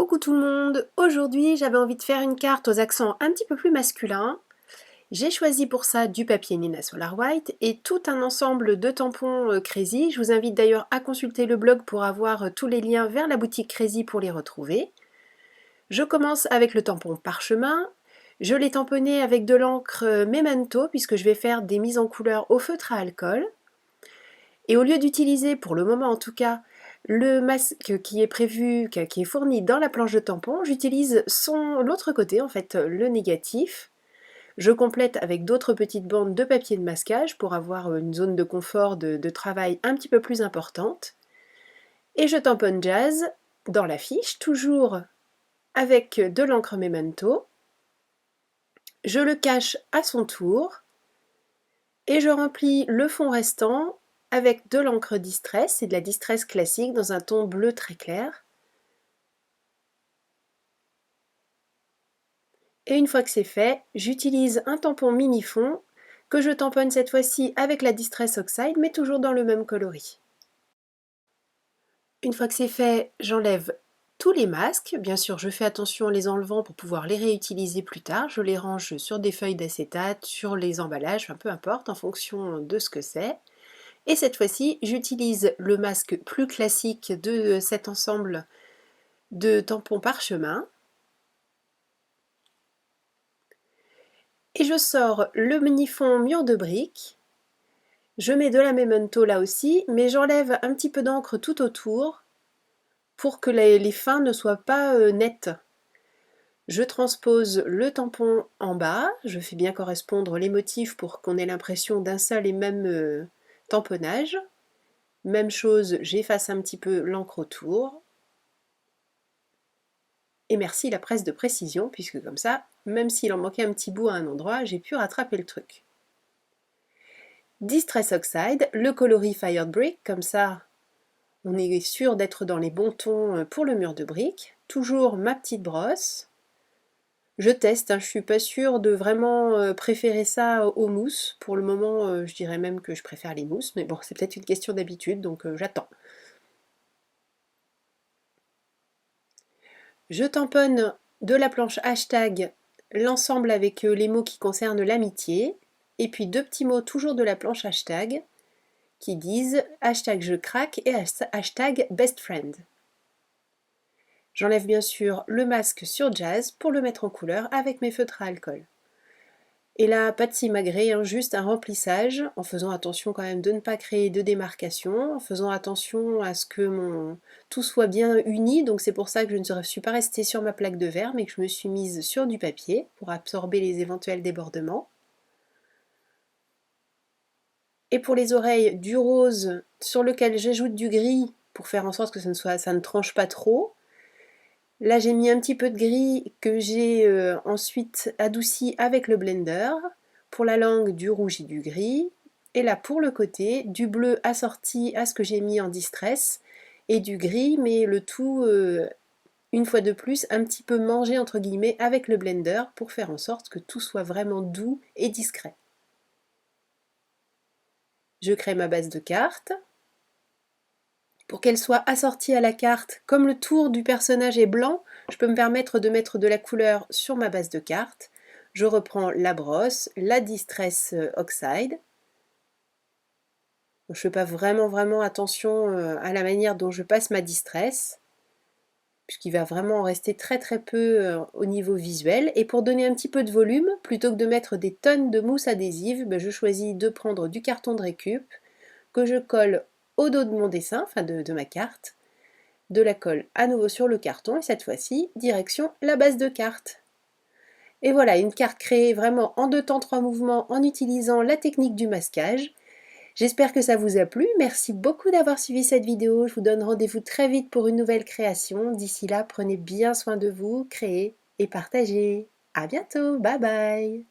Coucou tout le monde! Aujourd'hui j'avais envie de faire une carte aux accents un petit peu plus masculins. J'ai choisi pour ça du papier Nina Solar White et tout un ensemble de tampons Crazy. Je vous invite d'ailleurs à consulter le blog pour avoir tous les liens vers la boutique Crazy pour les retrouver. Je commence avec le tampon Parchemin. Je l'ai tamponné avec de l'encre Memento puisque je vais faire des mises en couleur au feutre à alcool. Et au lieu d'utiliser, pour le moment en tout cas, le masque qui est prévu, qui est fourni dans la planche de tampon, j'utilise l'autre côté, en fait, le négatif. Je complète avec d'autres petites bandes de papier de masquage pour avoir une zone de confort de travail un petit peu plus importante. Et je tamponne Jazz dans la fiche, toujours avec de l'encre Memento. Je le cache à son tour et je remplis le fond restant avec de l'encre Distress, c'est de la Distress classique dans un ton bleu très clair. Et une fois que c'est fait, j'utilise un tampon mini fond que je tamponne cette fois-ci avec la Distress Oxide, mais toujours dans le même coloris. Une fois que c'est fait, j'enlève tous les masques. Bien sûr, je fais attention en les enlevant pour pouvoir les réutiliser plus tard. Je les range sur des feuilles d'acétate, sur les emballages, peu importe, en fonction de ce que c'est. Et cette fois-ci, j'utilise le masque plus classique de cet ensemble de tampons parchemin. Et je sors le mini-fond mur de briques. Je mets de la Memento là aussi, mais j'enlève un petit peu d'encre tout autour pour que les fins ne soient pas nettes. Je transpose le tampon en bas, je fais bien correspondre les motifs pour qu'on ait l'impression d'un seul et même tamponnage. Même chose, j'efface un petit peu l'encre autour. Et merci la presse de précision, puisque comme ça, même s'il en manquait un petit bout à un endroit, j'ai pu rattraper le truc. Distress Oxide, le coloris Fired Brick, comme ça on est sûr d'être dans les bons tons pour le mur de briques. Toujours ma petite brosse. Je teste, je ne suis pas sûre de vraiment préférer ça au mousse. Pour le moment, je dirais même que je préfère les mousses, mais bon, c'est peut-être une question d'habitude, donc j'attends. Je tamponne de la planche hashtag l'ensemble avec les mots qui concernent l'amitié, et puis deux petits mots toujours de la planche hashtag qui disent hashtag je craque et hashtag best friend. J'enlève bien sûr le masque sur Jazz pour le mettre en couleur avec mes feutres à alcool. Et là, pas de simagrée, juste un remplissage, en faisant attention quand même de ne pas créer de démarcation, en faisant attention à ce que tout soit bien uni, donc c'est pour ça que je ne suis pas restée sur ma plaque de verre, mais que je me suis mise sur du papier pour absorber les éventuels débordements. Et pour les oreilles, du rose sur lequel j'ajoute du gris pour faire en sorte que ça ne tranche pas trop. Là, j'ai mis un petit peu de gris que j'ai ensuite adouci avec le blender. Pour la langue, du rouge et du gris. Et là, pour le côté, du bleu assorti à ce que j'ai mis en distress et du gris, mais le tout, une fois de plus, un petit peu mangé entre guillemets avec le blender pour faire en sorte que tout soit vraiment doux et discret. Je crée ma base de carte. Pour qu'elle soit assortie à la carte, comme le tour du personnage est blanc, je peux me permettre de mettre de la couleur sur ma base de carte. Je reprends la brosse, la Distress Oxide. Je ne fais pas vraiment attention à la manière dont je passe ma Distress, puisqu'il va vraiment en rester très peu au niveau visuel. Et pour donner un petit peu de volume, plutôt que de mettre des tonnes de mousse adhésive, je choisis de prendre du carton de récup que je colle au dos de mon dessin, enfin de ma carte, de la colle à nouveau sur le carton et cette fois-ci, direction la base de carte. Et voilà, une carte créée vraiment en 2 temps 3 mouvements en utilisant la technique du masquage. J'espère que ça vous a plu, merci beaucoup d'avoir suivi cette vidéo, je vous donne rendez-vous très vite pour une nouvelle création. D'ici là, prenez bien soin de vous, créez et partagez. À bientôt, bye bye!